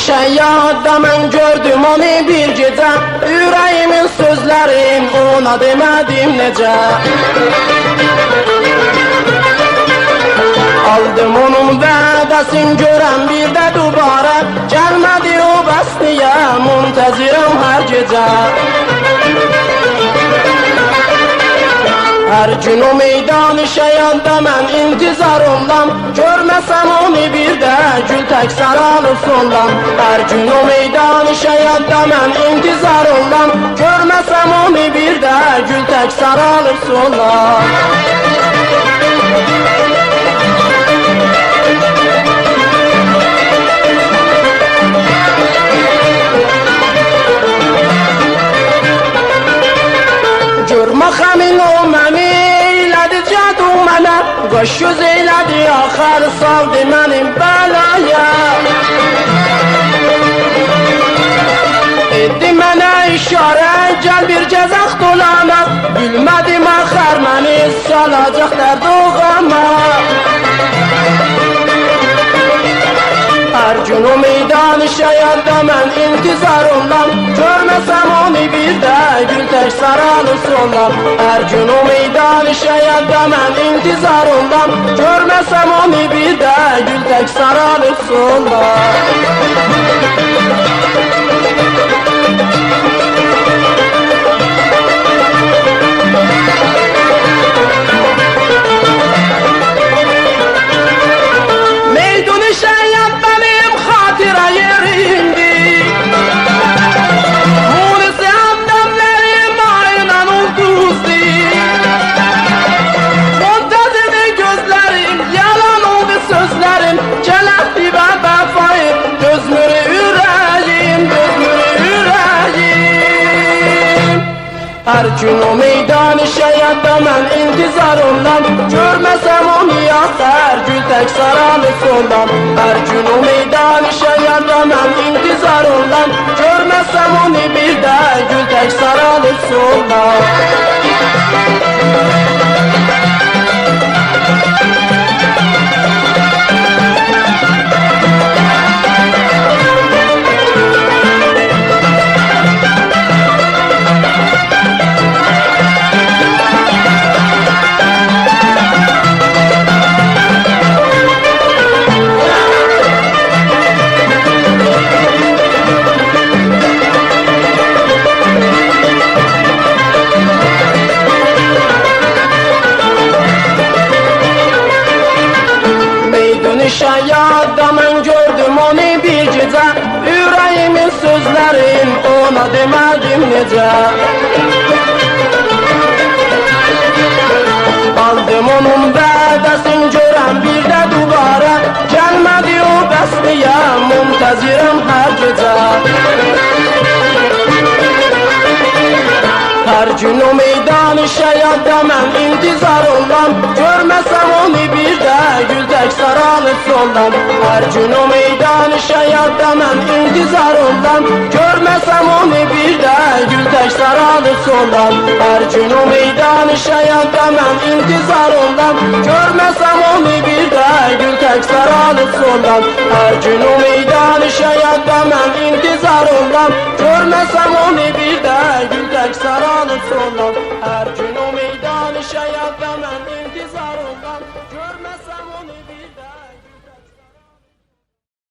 Şəyyadda mən gördüm onu bir gecə, ürəyimin sözlərim ona demədim necə. Aldım onun vədəsin görən bir də dubara, gəlmədi o bəs niyə, müntəzirəm hər gecə. Hər gün o meydan-ı şəyanda mən intizarımdan, görməsəm onu bir də gül tək saralıb sondan. Hər gün o meydan-ı şəyanda mən intizarımdan, görməsəm onu bir də gül tək saralıb sondan. Görmə xəmin o məni eylədi cədu mənə, qoş göz eylədi axar saldı mənim bəlaya. Etdi mənə işarə, gəl bir gəzək dolana, bilmədim axar məni salacaq dərd oğama. Hər gün o meydan-ı şəyanda mən intizarımdan, görməsəm onu bir də gül tək saralıb sondan. Hər gün o meydan-ı şəyanda mən intizarımdan, görməsəm onu bir də gül tək saralıb sondan. Hər gün o meydan-ı şəyanda mən intizarımdan, görməsəm onu yaxar gül tək saralıb sondan. Hər gün o meydan-ı şəyanda mən intizarımdan, görməsəm onu bir də gül tək saralıb sondan. Şəyadda mən gördüm onu bir gecə, ürəyimin sözlərim ona demədim necə. Aldım onun vədəsin görən bir də dubara, gəlmədi o bəs niyə, müntəzirəm hər gecə. Hər gün o meydan-ı şəyadda mən intizar olan, görməsəm onu bir də gül tək saralıb soldan. Hər gün o meydan şəyadda mən intizar olan, görməsəm onu bir də gül tək saralıb soldan. Hər gün o meydan şəyadda mən intizar olan, görməsəm onu bir də gül tək saralıb soldan. Hər gün o meydan şəyadda mən intizar olan, görməsəm onu bir də gül tək saralıb soldan.